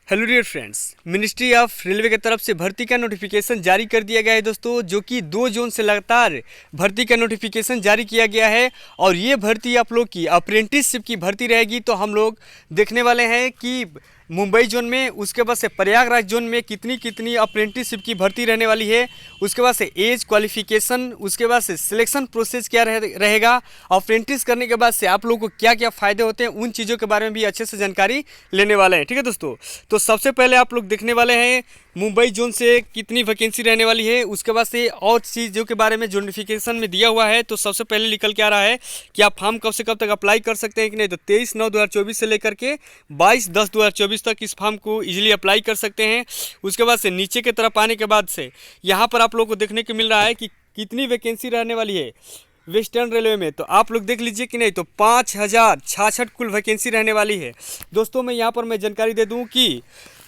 Hello dear friends, ministry of railway की तरफ से भर्ती का नोटिफिकेशन जारी कर दिया गया है दोस्तों, जो कि 2 जून से लगातार भर्ती का नोटिफिकेशन जारी किया गया है। और ये भर्ती आप लोग की अप्रेंटिसशिप की भर्ती रहेगी। तो हम लोग देखने वाले हैं कि मुंबई जोन में, उसके बाद से प्रयागराज जोन में कितनी कितनी अप्रेंटिसशिप की भर्ती रहने वाली है, उसके बाद से एज क्वालिफिकेशन, उसके बाद से सिलेक्शन प्रोसेस क्या रहेगा, अप्रेंटिस करने के बाद से आप लोगों को क्या क्या फ़ायदे होते हैं, उन चीज़ों के बारे में भी अच्छे से जानकारी लेने वाले हैं। ठीक है दोस्तों, तो सबसे पहले आप लोग देखने वाले हैं मुंबई जोन से कितनी वैकेंसी रहने वाली है, उसके बाद से और चीज़ों के बारे में जो नोटिफिकेशन में दिया हुआ है। तो सबसे पहले निकल के आ रहा है कि आप फॉर्म कब से कब तक अप्लाई कर सकते हैं कि नहीं। तो 23/9/2024 से लेकर के 22/10/2024 तक इस फॉर्म को इजीली अप्लाई कर सकते हैं। उसके बाद से नीचे की तरफ आने के बाद से यहाँ पर आप लोग को देखने को मिल रहा है कि कितनी वैकेंसी रहने वाली है वेस्टर्न रेलवे में। तो आप लोग देख लीजिए कि नहीं, तो 5066 कुल वैकेंसी रहने वाली है दोस्तों। मैं यहाँ पर जानकारी दे दूँ कि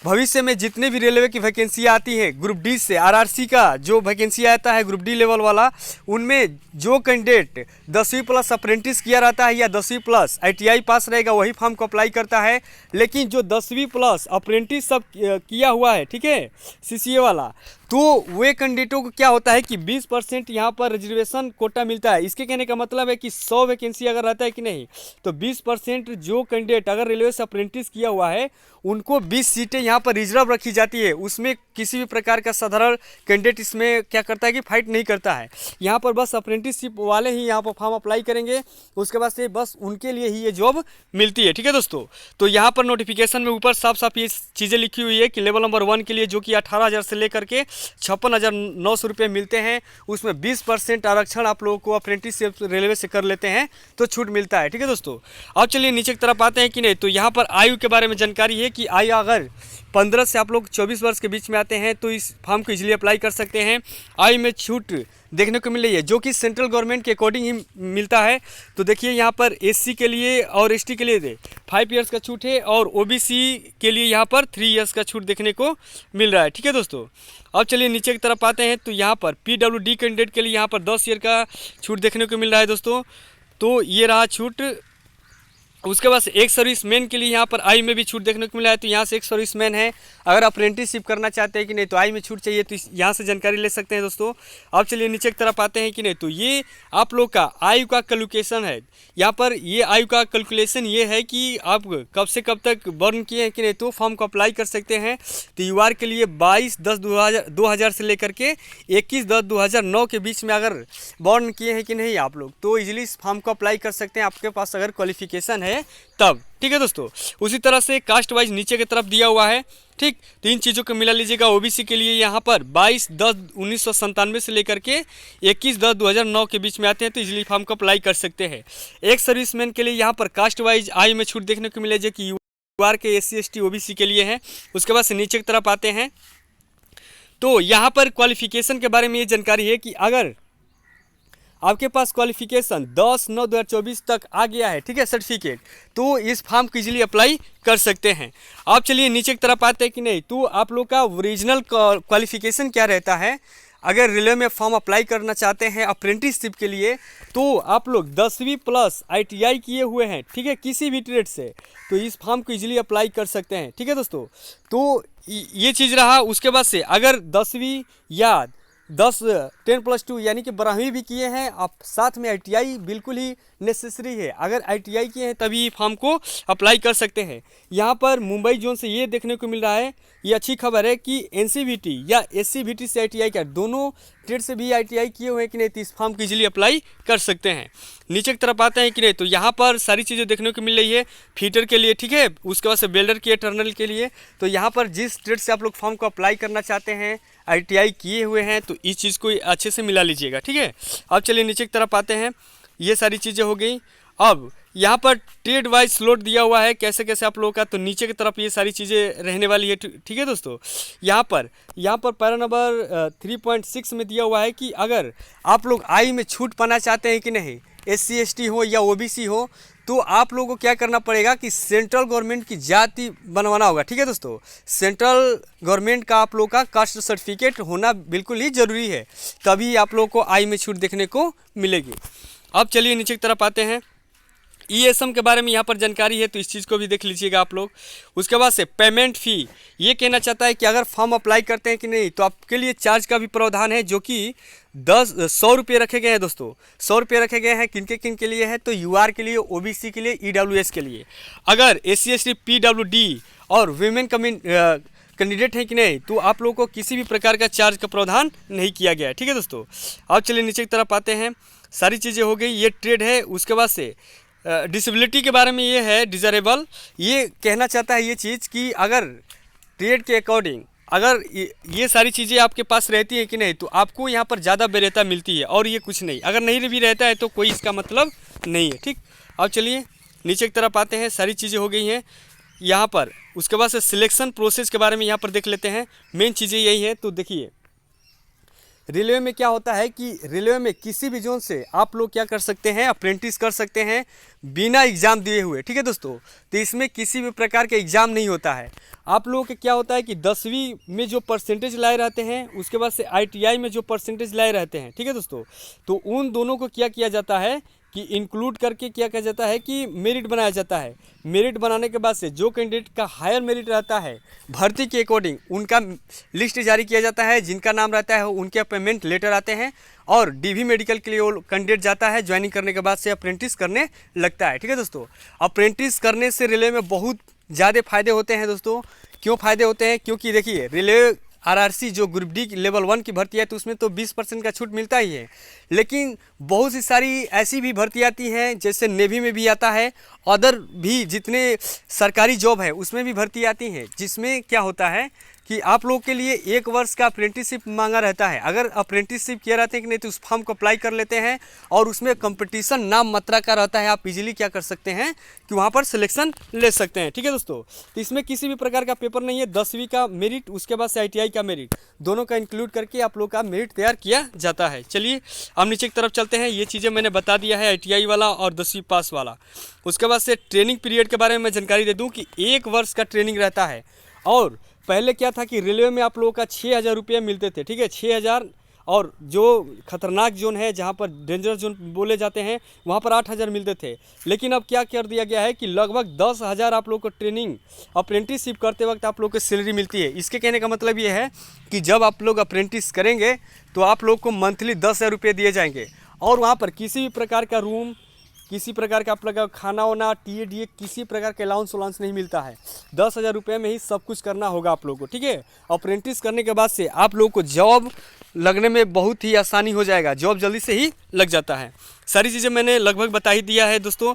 भविष्य में जितने भी रेलवे की वैकेंसी आती है ग्रुप डी से, आरआरसी का जो वैकेंसी आता है ग्रुप डी लेवल वाला, उनमें जो कैंडिडेट 10वीं प्लस अप्रेंटिस किया रहता है या 10वीं प्लस आईटीआई पास रहेगा वही फॉर्म को अप्लाई करता है। लेकिन जो 10वीं प्लस अप्रेंटिस सब किया हुआ है, ठीक है, सीसीए वाला, तो वे कैंडिडेटों को क्या होता है कि 20% यहाँ पर रिजर्वेशन कोटा मिलता है। इसके कहने का मतलब है कि 100 वैकेंसी अगर रहता है कि नहीं, तो 20% जो कैंडिडेट अगर रेलवे से अप्रेंटिस किया हुआ है उनको 20 सीटें यहाँ पर रिजर्व रखी जाती है। उसमें किसी भी प्रकार का साधारण कैंडिडेट इसमें क्या करता है कि फाइट नहीं करता है। यहाँ पर बस अप्रेंटिसशिप वाले ही यहाँ पर फॉर्म अप्लाई करेंगे, उसके बाद से बस उनके लिए ही ये जॉब मिलती है। ठीक है दोस्तों, तो यहाँ पर नोटिफिकेशन में ऊपर साफ साफ ये चीज़ें लिखी हुई है कि लेवल नंबर 1 के लिए जो कि 18,000 से लेकर के 56,900 रुपये मिलते हैं, उसमें 20% आरक्षण आप लोगों को अप्रेंटिसशिप रेलवे से कर लेते हैं तो छूट मिलता है। ठीक है दोस्तों, अब चलिए नीचे की तरफ आते हैं कि नहीं। तो यहाँ पर आयु के बारे में जानकारी है कि आयु अगर 15 से आप लोग 24 वर्ष के बीच में आते हैं तो इस फॉर्म को इजीली अप्लाई कर सकते हैं। आयु में छूट देखने को मिल रही है जो कि सेंट्रल गवर्नमेंट के अकॉर्डिंग ही मिलता है। तो देखिए यहाँ पर एससी के लिए और एसटी के लिए 5 ईयर्स का छूट है और ओबीसी के लिए यहाँ पर 3 ईयर्स का छूट देखने को मिल रहा है। ठीक है दोस्तों, अब चलिए नीचे की तरफ आते हैं। तो यहाँ पर पीडब्ल्यूडी कैंडिडेट के लिए यहाँ पर 10 ईयर का छूट देखने को मिल रहा है दोस्तों। तो ये रहा छूट। उसके बाद एक सर्विसमैन के लिए यहाँ पर आयु में भी छूट देखने को मिला है। तो यहाँ से एक सर्विसमैन है, अगर अप्रेंटिसशिप करना चाहते हैं कि नहीं, तो आयु में छूट चाहिए तो यहाँ से जानकारी ले सकते हैं दोस्तों। अब चलिए नीचे की तरफ आते हैं कि नहीं। तो ये आप लोग का आयु का कैलकुलेशन है। यहाँ पर ये आयु का कैलकुलेशन ये है कि आप कब से कब तक बर्न किए हैं कि नहीं, तो फॉर्म को अप्लाई कर सकते हैं। तो यूआर के लिए 22/10/2000 से लेकर के 21/10/2009 के बीच में अगर बर्न किए हैं कि नहीं आप लोग, तो इजीली इस फॉर्म को अप्लाई कर सकते हैं, आपके पास अगर क्वालिफिकेशन है तब। ठीक है दोस्तों, उसी तरह से कास्ट वाइज नीचे की तरफ दिया हुआ है। ठीक, 3 चीज़ों को मिला लीजिएगा। ओबीसी के लिए यहाँ पर 22/10/1997 से लेकर के 21/10/2009 के बीच में आते हैं तो इजीली फॉर्म को अप्लाई कर सकते हैं। एक सर्विसमैन के लिए यहाँ पर कास्ट वाइज आयु में छूट देखने को मिलेगी कि यूआर के एससी एसटी ओबीसी के लिए है। उसके बाद से नीचे की तरफ आते हैं तो यहाँ पर क्वालिफिकेशन के बारे में ये जानकारी है कि अगर आपके पास क्वालिफिकेशन 10/9/2024 तक आ गया है, ठीक है, सर्टिफिकेट, तो इस फॉर्म को इजीली अप्लाई कर सकते हैं। आप चलिए नीचे की तरफ आते हैं कि नहीं। तो आप लोग का ओरिजिनल क्वालिफिकेशन क्या रहता है। अगर रेलवे में फॉर्म अप्लाई करना चाहते हैं अप्रेंटिसशिप के लिए, तो आप लोग 10वीं प्लस आईटीआई किए हुए हैं, ठीक है, किसी भी ट्रेड से, तो इस फॉर्म को इजीली अप्लाई कर सकते हैं। ठीक है दोस्तों, तो ये चीज़ रहा। उसके बाद से अगर 10वीं या 10+2 यानी कि 12वीं भी किए हैं आप, साथ में आईटीआई बिल्कुल ही नेसेसरी है। अगर आईटीआई किए हैं तभी फॉर्म को अप्लाई कर सकते हैं। यहाँ पर मुंबई जोन से ये देखने को मिल रहा है, ये अच्छी खबर है कि एनसीवीटी या एससीवीटी से आईटीआई का, दोनों ट्रेड से भी आईटीआई किए हुए हैं कि नहीं, तो इस फॉर्म को इजीली अप्लाई कर सकते हैं। नीचे की तरफ आते हैं कि नहीं। तो यहाँ पर सारी चीज़ें देखने को मिल रही है फीटर के लिए, ठीक है, उसके बाद से बेल्डर के, टर्नल के लिए। तो यहाँ पर जिस ट्रेड से आप लोग फॉर्म को अप्लाई करना चाहते हैं, आईटीआई किए हुए हैं, तो इस चीज़ को अच्छे से मिला लीजिएगा। ठीक है, अब चलिए नीचे की तरफ आते हैं। ये सारी चीज़ें हो गई। अब यहाँ पर ट्रेड वाइज स्लॉट दिया हुआ है कैसे कैसे आप लोगों का, तो नीचे की तरफ ये सारी चीज़ें रहने वाली है। ठीक है दोस्तों, यहाँ पर पैरा नंबर 3.6 में दिया हुआ है कि अगर आप लोग आयु में छूट पाना चाहते हैं कि नहीं, एससी एसटी हो या ओबीसी हो, तो आप लोगों को क्या करना पड़ेगा कि सेंट्रल गवर्नमेंट की जाति बनवाना होगा। ठीक है दोस्तों, सेंट्रल गवर्नमेंट का आप लोग का कास्ट सर्टिफिकेट होना बिल्कुल ही ज़रूरी है, तभी आप लोगों को आयु में छूट देखने को मिलेगी। अब चलिए नीचे की तरफ आते हैं। ईएसएम के बारे में यहाँ पर जानकारी है, तो इस चीज़ को भी देख लीजिएगा आप लोग। उसके बाद से पेमेंट फ़ी, ये कहना चाहता है कि अगर फॉर्म अप्लाई करते हैं कि नहीं तो आपके लिए चार्ज का भी प्रावधान है, जो कि 100 रुपये रखे गए हैं दोस्तों। 100 रुपये रखे गए हैं किन के लिए है, तो यूआर के लिए, ओबीसी के लिए, ईडब्ल्यूएस के लिए। अगर एससी एसटी पीडब्ल्यूडी और वीमेन कैंडिडेट है कि नहीं, तो आप लोगों को किसी भी प्रकार का चार्ज का प्रावधान नहीं किया गया है। ठीक है दोस्तों। अब चलिए नीचे की तरफ आते हैं। सारी चीज़ें हो गई, ये ट्रेड है। उसके बाद से डिसेबिलिटी के बारे में ये है, डिजरेबल, ये कहना चाहता है ये चीज़ कि अगर ट्रेड के अकॉर्डिंग अगर ये सारी चीज़ें आपके पास रहती है कि नहीं, तो आपको यहाँ पर ज़्यादा वरीयता मिलती है, और ये कुछ नहीं। अगर नहीं भी रहता है तो कोई इसका मतलब नहीं है। ठीक। अब चलिए नीचे की तरफ आते हैं। सारी चीज़ें हो गई हैं यहाँ पर। उसके बाद से सिलेक्शन प्रोसेस के बारे में यहाँ पर देख लेते हैं। मेन चीज़ें यही है। तो देखिए रेलवे में क्या होता है कि रेलवे में किसी भी जोन से आप लोग क्या कर सकते हैं, अप्रेंटिस कर सकते हैं बिना एग्ज़ाम दिए हुए। ठीक है दोस्तों। तो इसमें किसी भी प्रकार के एग्ज़ाम नहीं होता है। आप लोगों के क्या होता है कि 10वीं में जो परसेंटेज लाए रहते हैं, उसके बाद से ITI में जो परसेंटेज लाए रहते हैं, ठीक है दोस्तों, तो उन दोनों को क्या किया जाता है कि इंक्लूड करके क्या किया जाता है कि मेरिट बनाया जाता है। मेरिट बनाने के बाद से जो कैंडिडेट का हायर मेरिट रहता है, भर्ती के अकॉर्डिंग उनका लिस्ट जारी किया जाता है। जिनका नाम रहता है उनके अपॉइंटमेंट लेटर आते हैं, और DV मेडिकल के लिए वो कैंडिडेट जाता है। ज्वाइनिंग करने के बाद से अप्रेंटिस करने लगता है। ठीक है दोस्तों। अप्रेंटिस करने से रेलवे में बहुत ज़्यादा फायदे होते हैं दोस्तों। क्यों फ़ायदे होते हैं? क्योंकि देखिए रेलवे RRC जो ग्रुप डी लेवल 1 की भर्ती है, तो उसमें तो 20% का छूट मिलता ही है। लेकिन बहुत सी सारी ऐसी भी भर्ती आती हैं, जैसे नेवी में भी आता है, अदर भी जितने सरकारी जॉब है उसमें भी भर्ती आती हैं, जिसमें क्या होता है कि आप लोग के लिए 1 वर्ष का अप्रेंटिसशिप मांगा रहता है। अगर अप्रेंटिसशिप किया रहता है कि नहीं, तो उस फॉर्म को अप्लाई कर लेते हैं, और उसमें कंपटीशन नाम मात्रा का रहता है। आप इजीली क्या कर सकते हैं कि वहाँ पर सिलेक्शन ले सकते हैं। ठीक है दोस्तों। तो इसमें किसी भी प्रकार का पेपर नहीं है। 10वीं का मेरिट, उसके बाद से ITI का मेरिट, दोनों का इंक्लूड करके आप लोग का मेरिट तैयार किया जाता है। चलिए हम नीचे की तरफ चलते हैं। ये चीज़ें मैंने बता दिया है, ITI वाला और 10वीं पास वाला। उसके बाद से ट्रेनिंग पीरियड के बारे में मैं जानकारी दे दूँ कि 1 वर्ष का ट्रेनिंग रहता है। और पहले क्या था कि रेलवे में आप लोगों का 6,000 रुपये मिलते थे। ठीक है, 6,000। और जो खतरनाक जोन है, जहाँ पर डेंजर जोन बोले जाते हैं, वहाँ पर 8,000 मिलते थे। लेकिन अब क्या कर दिया गया है कि लगभग 10,000 आप लोग को ट्रेनिंग अप्रेंटिसशिप करते वक्त आप लोग को सैलरी मिलती है। इसके कहने का मतलब ये है कि जब आप लोग अप्रेंटिस करेंगे तो आप लोग को मंथली 10,000 रुपये दिए जाएंगे, और वहाँ पर किसी भी प्रकार का रूम, किसी प्रकार का आप लोग का खाना वाना, TA किसी प्रकार का अलाउंस नहीं मिलता है। 10,000 रुपये में ही सब कुछ करना होगा आप लोग को। ठीक है। अप्रेंटिस करने के बाद से आप लोग को जॉब लगने में बहुत ही आसानी हो जाएगा, जॉब जल्दी से ही लग जाता है। सारी चीज़ें मैंने लगभग बता ही दिया है दोस्तों।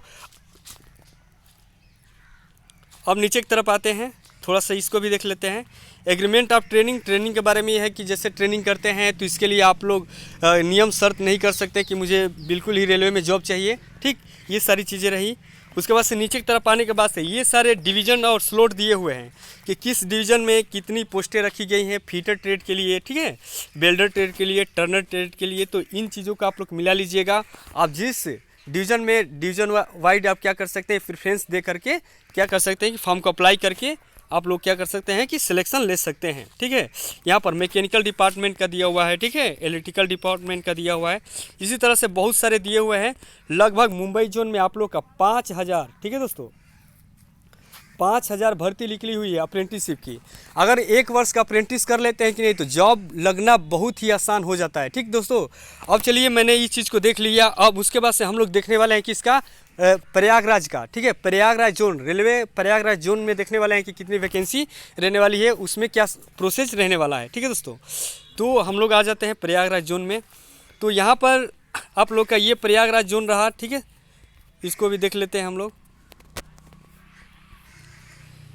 अब नीचे की तरफ आते हैं, थोड़ा सा इसको भी देख लेते हैं। एग्रीमेंट ऑफ ट्रेनिंग के बारे में यह है कि जैसे ट्रेनिंग करते हैं तो इसके लिए आप लोग नियम शर्त नहीं कर सकते कि मुझे बिल्कुल ही रेलवे में जॉब चाहिए। ठीक, ये सारी चीज़ें रही। उसके बाद से नीचे की तरफ आने के बाद से ये सारे डिवीज़न और स्लॉट दिए हुए हैं कि किस डिवीज़न में कितनी पोस्टें रखी गई हैं। फीटर ट्रेड के लिए, ठीक है, बेल्डर ट्रेड के लिए, टर्नर ट्रेड के लिए। तो इन चीज़ों का आप लोग मिला लीजिएगा। आप जिस डिवीज़न में डिवीज़न वाइड आप क्या कर सकते हैं, प्रेफरेंस दे करके क्या कर सकते हैं कि फॉर्म को अप्लाई करके आप लोग क्या कर सकते हैं कि सिलेक्शन ले सकते हैं। ठीक है। यहाँ पर मैकेनिकल डिपार्टमेंट का दिया हुआ है, ठीक है, इलेक्ट्रिकल डिपार्टमेंट का दिया हुआ है। इसी तरह से बहुत सारे दिए हुए हैं। लगभग मुंबई जोन में आप लोग का 5,000, ठीक है दोस्तों, 5,000 भर्ती निकली हुई है अप्रेंटिसशिप की। अगर 1 वर्ष का अप्रेंटिस कर लेते हैं कि नहीं, तो जॉब लगना बहुत ही आसान हो जाता है। ठीक दोस्तों। अब चलिए मैंने इस चीज़ को देख लिया। अब उसके बाद से हम लोग देखने वाले हैं कि इसका प्रयागराज का, ठीक है, Prayagraj zone, railway Prayagraj zone में देखने वाले हैं कि कितनी वैकेंसी रहने वाली है, उसमें क्या प्रोसेस रहने वाला है। ठीक है दोस्तों। तो हम लोग आ जाते हैं प्रयागराज जोन में। तो यहाँ पर आप लोग का ये प्रयागराज जोन रहा। ठीक है, इसको भी देख लेते हैं हम लोग।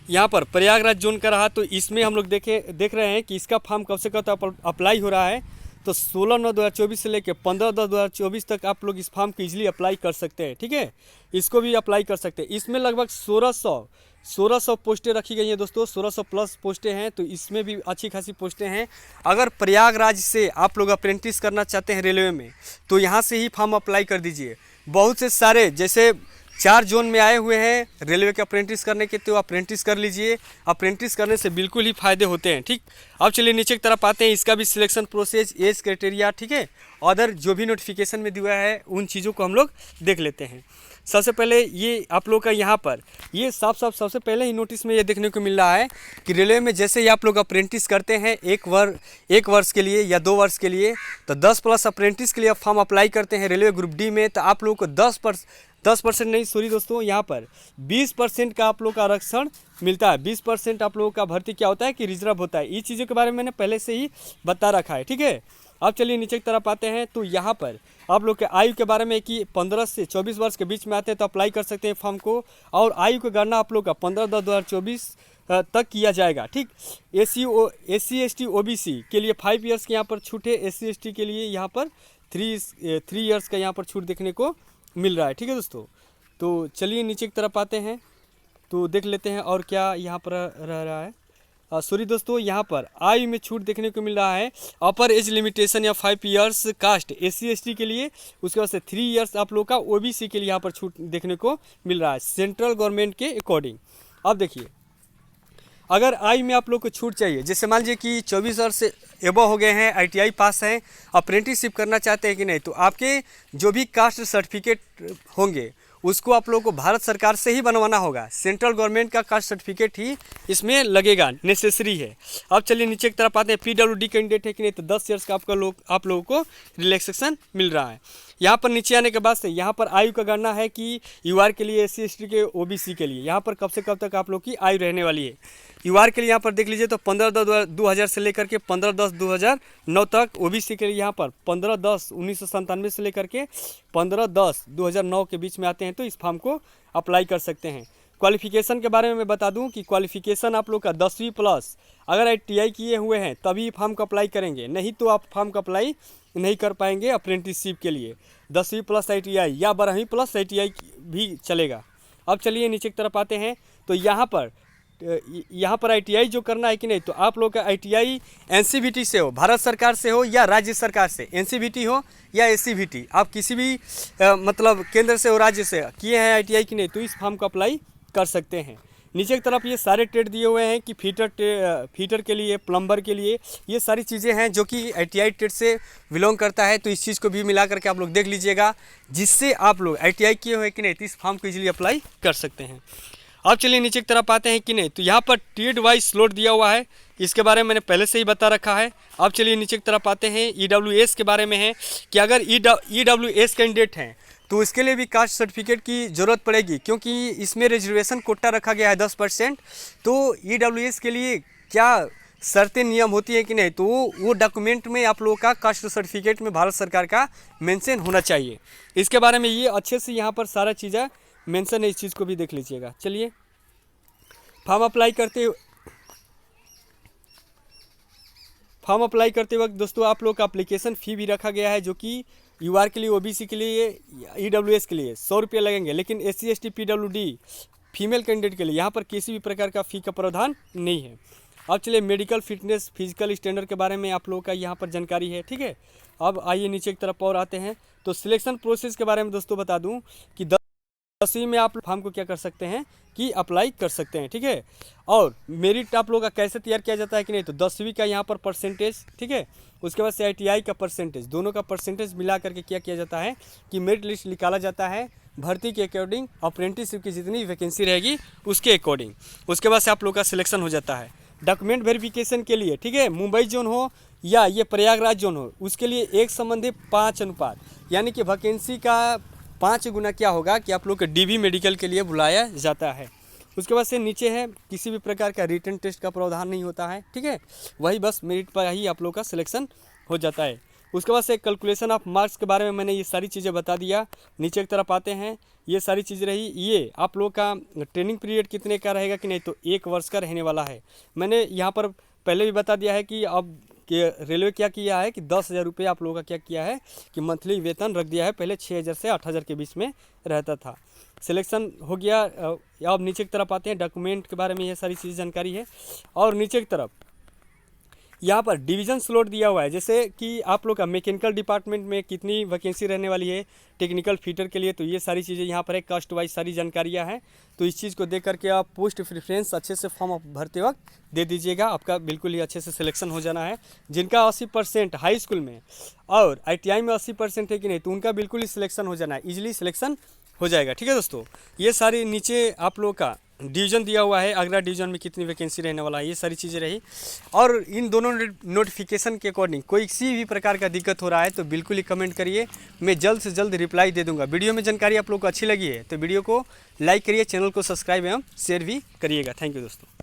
यहाँ पर प्रयागराज जोन का रहा, तो इसमें हम लोग देख रहे हैं कि इसका फॉर्म कब से कब अप्लाई हो रहा है। तो 16/9/2024 से लेकर 15/10/2024 तक आप लोग इस फॉर्म को ईजिली अप्लाई कर सकते हैं। ठीक है, इसको भी अप्लाई कर सकते हैं। इसमें लगभग 1600 पोस्टें रखी गई हैं दोस्तों। 1600 प्लस पोस्टें हैं, तो इसमें भी अच्छी खासी पोस्टें हैं। अगर प्रयागराज से आप लोग अप्रेंटिस करना चाहते हैं रेलवे में, तो यहाँ से ही फॉर्म अप्लाई कर दीजिए। बहुत से सारे जैसे 4 जोन में आए हुए हैं रेलवे के अप्रेंटिस करने के, तो अप्रेंटिस कर लीजिए। अप्रेंटिस करने से बिल्कुल ही फ़ायदे होते हैं। ठीक। अब चलिए नीचे की तरफ आते हैं। इसका भी सिलेक्शन प्रोसेस, एज क्राइटेरिया, ठीक है, अदर जो भी नोटिफिकेशन में दिया है उन चीज़ों को हम लोग देख लेते हैं। सबसे पहले ये आप लोग का यहाँ पर ये साफ सबसे पहले ही नोटिस में ये देखने को मिल रहा है कि रेलवे में जैसे ही आप लोग अप्रेंटिस करते हैं एक वर्ष के लिए या 2 वर्ष के लिए, तो 10+ अप्रेंटिस के लिए आप फॉर्म अप्लाई करते हैं रेलवे ग्रुप डी में, तो आप लोग को 10% नहीं, सॉरी दोस्तों, यहाँ पर 20% का आप लोग का आरक्षण मिलता है। 20% आप लोगों का भर्ती क्या होता है कि रिजर्व होता है। इस चीज़ों के बारे में मैंने पहले से ही बता रखा है, ठीक है। अब चलिए नीचे की तरफ आते हैं, तो यहाँ पर आप लोग के आयु के बारे में कि 15 से 24 वर्ष के बीच में आते हैं तो अप्लाई कर सकते हैं फॉर्म को, और आयु की गणना आप लोग का 15/10/2024 तक किया जाएगा, ठीक। SC ST OBC के लिए 5 ईयर्स के यहाँ पर छूट है, SC ST के लिए यहाँ पर 3 ईयर्स का यहाँ पर छूट देखने को मिल रहा है, ठीक है दोस्तों। तो चलिए नीचे की तरफ आते हैं, तो देख लेते हैं और क्या यहाँ पर रह रहा है। सॉरी दोस्तों, यहाँ पर आयु में छूट देखने को मिल रहा है। अपर एज लिमिटेशन या 5 ईयर्स कास्ट SC ST के लिए, उसके बाद से 3 ईयर्स आप लोग का OBC के लिए यहाँ पर छूट देखने को मिल रहा है सेंट्रल गवर्नमेंट के अकॉर्डिंग। अब देखिए, अगर आयु में आप लोग को छूट चाहिए, जैसे मान लीजिए कि 24 वर्ष से एबव हो गए हैं, ITI पास हैं, अप्रेंटिसशिप करना चाहते हैं कि नहीं, तो आपके जो भी कास्ट सर्टिफिकेट होंगे उसको आप लोगों को भारत सरकार से ही बनवाना होगा। सेंट्रल गवर्नमेंट का कास्ट सर्टिफिकेट ही इसमें लगेगा, नेसेसरी है। अब चलिए नीचे की तरफ आते हैं, PWD कैंडिडेट है कि नहीं, तो 10 ईयर्स का आप लोगों को रिलैक्सेशन मिल रहा है। यहाँ पर नीचे आने के बाद से यहाँ पर आयु का गणना है कि UR के लिए, SC ST के, OBC के लिए यहाँ पर कब से कब तक आप लोग की आयु रहने वाली है। UR के लिए यहाँ पर देख लीजिए तो 15/10/2000 से लेकर के 15/10/2009 तक, OBC के लिए यहाँ पर 15/10/1997 से लेकर के 15/10/2009 के बीच में आते हैं, तो इस फॉर्म को अप्लाई कर सकते हैं। क्वालिफिकेशन के बारे में मैं बता दूं कि क्वालिफिकेशन आप लोग का 10वीं प्लस, अगर ITI किए हुए हैं तभी फॉर्म को अप्लाई करेंगे, नहीं तो आप फॉर्म को अप्लाई नहीं कर पाएंगे अप्रेंटिसशिप के लिए। 10वीं प्लस ITI या 12वीं प्लस ITI भी चलेगा। अब चलिए नीचे की तरफ आते हैं, तो यहाँ पर ITI जो करना है कि नहीं, तो आप लोग का ITI NCVT से हो, भारत सरकार से हो या राज्य सरकार से, NCVT हो या SCVT, आप किसी भी मतलब केंद्र से हो, राज्य से किए हैं ITI कि नहीं, तो इस फॉर्म को अप्लाई कर सकते हैं। नीचे की तरफ ये सारे ट्रेड दिए हुए हैं कि फीटर के लिए, प्लम्बर के लिए, ये सारी चीज़ें हैं जो कि ITI ट्रेड से बिलोंग करता है, तो इस चीज़ को भी मिला करके आप लोग देख लीजिएगा, जिससे आप लोग ITI किए हुए कि नहीं, तो इस फॉर्म को इजीली अप्लाई कर सकते हैं। अब चलिए नीचे की तरफ आते हैं कि नहीं, तो यहाँ पर ट्रेड वाइज स्लॉट दिया हुआ है, इसके बारे में मैंने पहले से ही बता रखा है। अब चलिए नीचे की तरफ आते हैं, EWS के बारे में है कि अगर EWS कैंडिडेट हैं तो इसके लिए भी कास्ट सर्टिफिकेट की ज़रूरत पड़ेगी, क्योंकि इसमें रिजर्वेशन कोटा रखा गया है 10%। तो EWS के लिए क्या शर्तें नियम होती है कि नहीं, तो वो डॉक्यूमेंट में आप लोगों का कास्ट सर्टिफिकेट में भारत सरकार का मेंशन होना चाहिए। इसके बारे में ये अच्छे से यहाँ पर सारा चीज़ें मेंशन है, इस चीज़ को भी देख लीजिएगा। चलिए, फॉर्म अप्लाई करते वक्त दोस्तों आप लोग का एप्लीकेशन फ़ी भी रखा गया है, जो कि UR के लिए, OBC के लिए, EWS के लिए 100 रुपये लगेंगे, लेकिन SC ST PWD female candidate के लिए यहाँ पर किसी भी प्रकार का फ़ी का प्रावधान नहीं है। अब चलिए, मेडिकल फिटनेस, फिजिकल स्टैंडर्ड के बारे में आप लोगों का यहाँ पर जानकारी है, ठीक है। अब आइए नीचे की तरफ और आते हैं, तो सिलेक्शन प्रोसेस के बारे में दोस्तों बता दूँ कि 10वीं में आप फॉर्म को क्या कर सकते हैं कि अप्लाई कर सकते हैं, ठीक है। और मेरिट आप लोगों का कैसे तैयार किया जाता है कि नहीं, तो 10वीं का यहाँ पर परसेंटेज, ठीक है, उसके बाद से ITI का परसेंटेज, दोनों का परसेंटेज मिला करके क्या किया जाता है कि मेरिट लिस्ट निकाला जाता है भर्ती के अकॉर्डिंग, अप्रेंटिसशिप की जितनी वैकेंसी रहेगी उसके अकॉर्डिंग। उसके बाद से आप लोग का सिलेक्शन हो जाता है। डॉक्यूमेंट वेरिफिकेशन के लिए, ठीक है, मुंबई जोन हो या ये प्रयागराज जोन हो, उसके लिए 1 संबंधी 5 अनुपात, यानी कि वैकेंसी का 5 गुना क्या होगा कि आप लोग को DB मेडिकल के लिए बुलाया जाता है। उसके बाद से नीचे है, किसी भी प्रकार का रिटन टेस्ट का प्रावधान नहीं होता है, ठीक है, वही बस मेरिट पर ही आप लोग का सिलेक्शन हो जाता है। उसके बाद से कैलकुलेशन ऑफ मार्क्स के बारे में मैंने ये सारी चीज़ें बता दिया। नीचे की तरफ आते हैं, ये सारी चीज़ें रही। ये आप लोग का ट्रेनिंग पीरियड कितने का रहेगा कि नहीं, तो 1 वर्ष का रहने वाला है। मैंने यहाँ पर पहले भी बता दिया है कि अब कि रेलवे क्या किया है कि 10,000 रुपये आप लोगों का क्या किया है कि मंथली वेतन रख दिया है, पहले 6,000 से 8,000 के बीच में रहता था। सिलेक्शन हो गया। अब नीचे की तरफ आते हैं, डॉक्यूमेंट के बारे में ये सारी चीज़ जानकारी है। और नीचे की तरफ यहाँ पर डिवीज़न स्लॉट दिया हुआ है, जैसे कि आप लोग का मैकेनिकल डिपार्टमेंट में कितनी वैकेंसी रहने वाली है, टेक्निकल फिटर के लिए, तो ये सारी चीज़ें यहाँ पर है, कास्ट वाइज सारी जानकारियाँ हैं। तो इस चीज़ को देख करके आप पोस्ट प्रेफरेंस अच्छे से फॉर्म भरते वक्त दे दीजिएगा, आपका बिल्कुल ही अच्छे से सिलेक्शन हो जाना है। जिनका 80% हाई स्कूल में और ITI में 80% है कि नहीं, तो उनका बिल्कुल ही सिलेक्शन हो जाना है, ईजिली सिलेक्शन हो जाएगा। ठीक है दोस्तों, ये सारी नीचे आप लोग का डिवीज़न दिया हुआ है, आगरा डिवीज़न में कितनी वैकेंसी रहने वाला है, ये सारी चीज़ें रही। और इन दोनों नोटिफिकेशन के अकॉर्डिंग कोई किसी भी प्रकार का दिक्कत हो रहा है तो बिल्कुल ही कमेंट करिए, मैं जल्द से जल्द रिप्लाई दे दूंगा। वीडियो में जानकारी आप लोग को अच्छी लगी है तो वीडियो को लाइक करिए, चैनल को सब्सक्राइब एवं शेयर भी करिएगा। थैंक यू दोस्तों।